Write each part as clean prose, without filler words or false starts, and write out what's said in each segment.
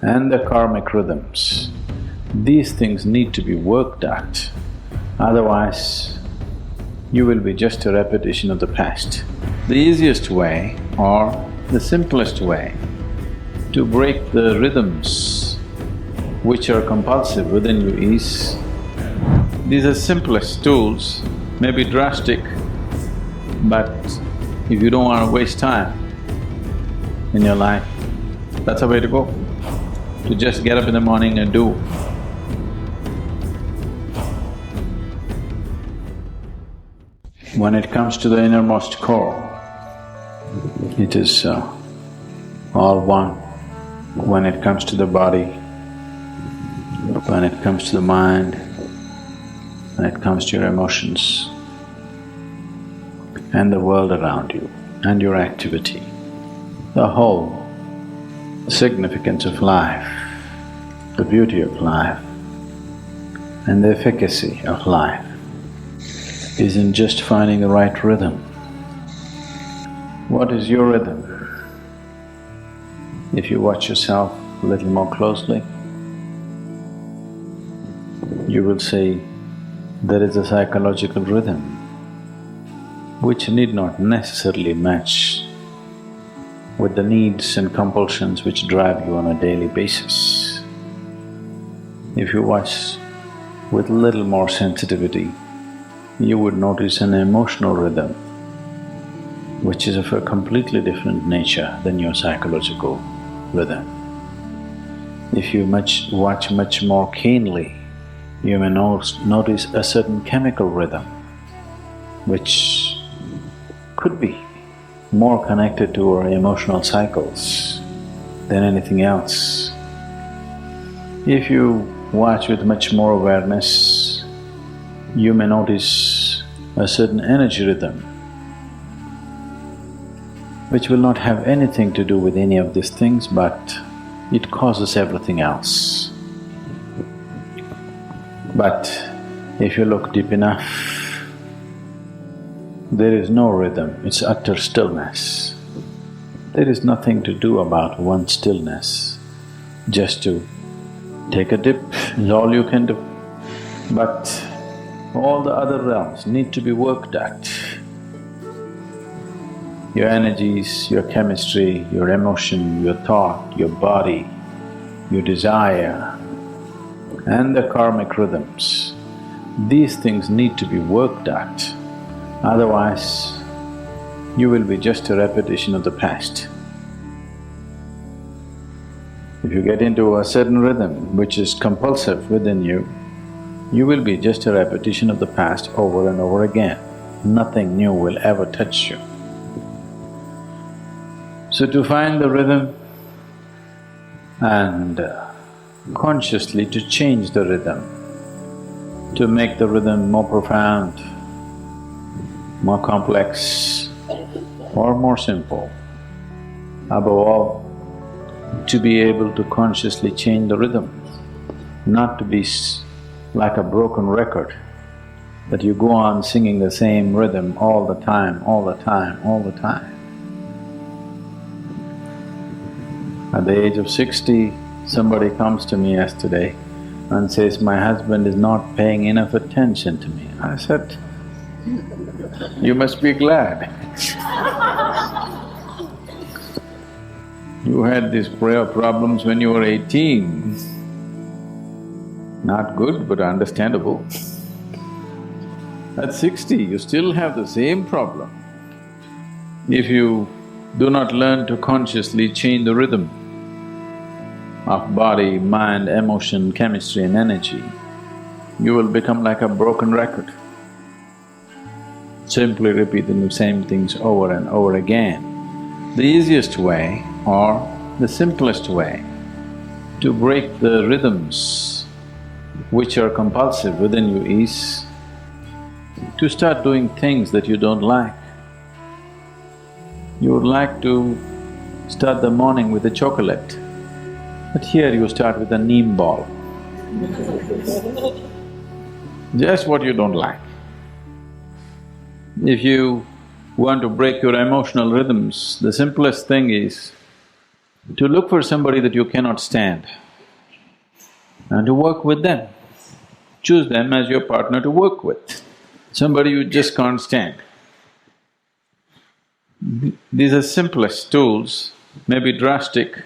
and the karmic rhythms. These things need to be worked at, otherwise you will be just a repetition of the past. The easiest way or the simplest way to break the rhythms which are compulsive within you is, these are simplest tools, may be drastic, but if you don't want to waste time in your life, that's the way to go, to just get up in the morning and do. When it comes to the innermost core, it is all one. When it comes to the body, when it comes to the mind, when it comes to your emotions and the world around you and your activity, the whole significance of life, the beauty of life and the efficacy of life is in just finding the right rhythm. What is your rhythm? If you watch yourself a little more closely, you will see there is a psychological rhythm which need not necessarily match with the needs and compulsions which drive you on a daily basis. If you watch with little more sensitivity, you would notice an emotional rhythm which is of a completely different nature than your psychological rhythm. If you watch much more keenly, you may notice a certain chemical rhythm which could be more connected to our emotional cycles than anything else. If you watch with much more awareness, you may notice a certain energy rhythm which will not have anything to do with any of these things, but it causes everything else. But if you look deep enough, there is no rhythm, it's utter stillness. There is nothing to do about one stillness, just to take a dip is all you can do. But all the other realms need to be worked at. Your energies, your chemistry, your emotion, your thought, your body, your desire, and the karmic rhythms. These things need to be worked at, otherwise you will be just a repetition of the past. If you get into a certain rhythm which is compulsive within you, you will be just a repetition of the past over and over again. Nothing new will ever touch you. So to find the rhythm and consciously to change the rhythm, to make the rhythm more profound, more complex or more simple, above all, to be able to consciously change the rhythm, not to be like a broken record, that you go on singing the same rhythm all the time, all the time, all the time. At the age of 60, somebody comes to me yesterday and says, my husband is not paying enough attention to me. I said, you must be glad. You had these prayer problems when you were 18. Not good, but understandable. At 60, you still have the same problem. If you do not learn to consciously change the rhythm of body, mind, emotion, chemistry and energy, you will become like a broken record, simply repeating the same things over and over again. The easiest way or the simplest way to break the rhythms which are compulsive within you is to start doing things that you don't like. You would like to start the morning with a chocolate, but here you start with a neem ball. Just what you don't like. If you want to break your emotional rhythms, the simplest thing is to look for somebody that you cannot stand and to work with them. Choose them as your partner to work with, somebody you just can't stand. These are simplest tools, maybe drastic,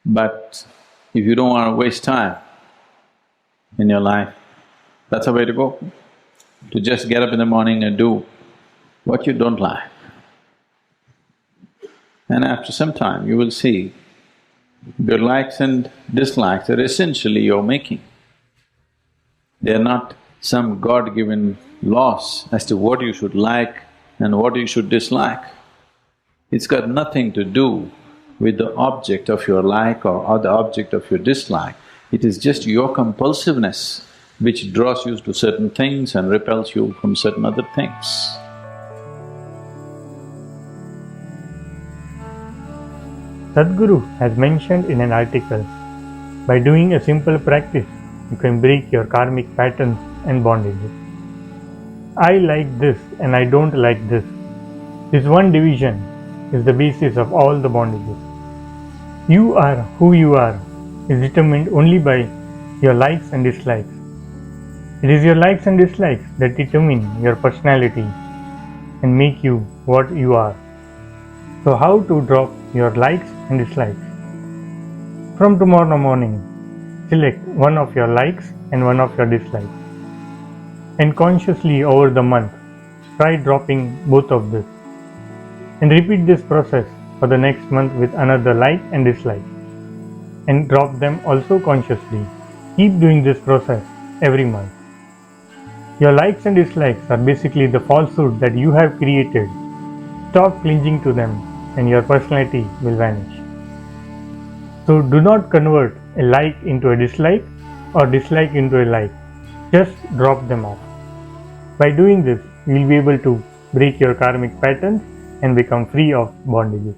but if you don't want to waste time in your life, that's the way to go. To just get up in the morning and do what you don't like. And after some time, you will see your likes and dislikes are essentially your making. They are not some God-given laws as to what you should like and what you should dislike. It's got nothing to do with the object of your like or the object of your dislike. It is just your compulsiveness which draws you to certain things and repels you from certain other things. Sadhguru has mentioned in an article, by doing a simple practice, you can break your karmic patterns and bondages. I like this and I don't like this. This one division is the basis of all the bondages. You are who you are is determined only by your likes and dislikes. It is your likes and dislikes that determine your personality and make you what you are. So how to drop your likes and dislikes? From tomorrow morning, select one of your likes and one of your dislikes. And consciously over the month, try dropping both of this. And repeat this process for the next month with another like and dislike. And drop them also consciously. Keep doing this process every month. Your likes and dislikes are basically the falsehood that you have created. Stop clinging to them and your personality will vanish. So do not convert a like into a dislike or dislike into a like. Just drop them off. By doing this, you will be able to break your karmic patterns and become free of bondages.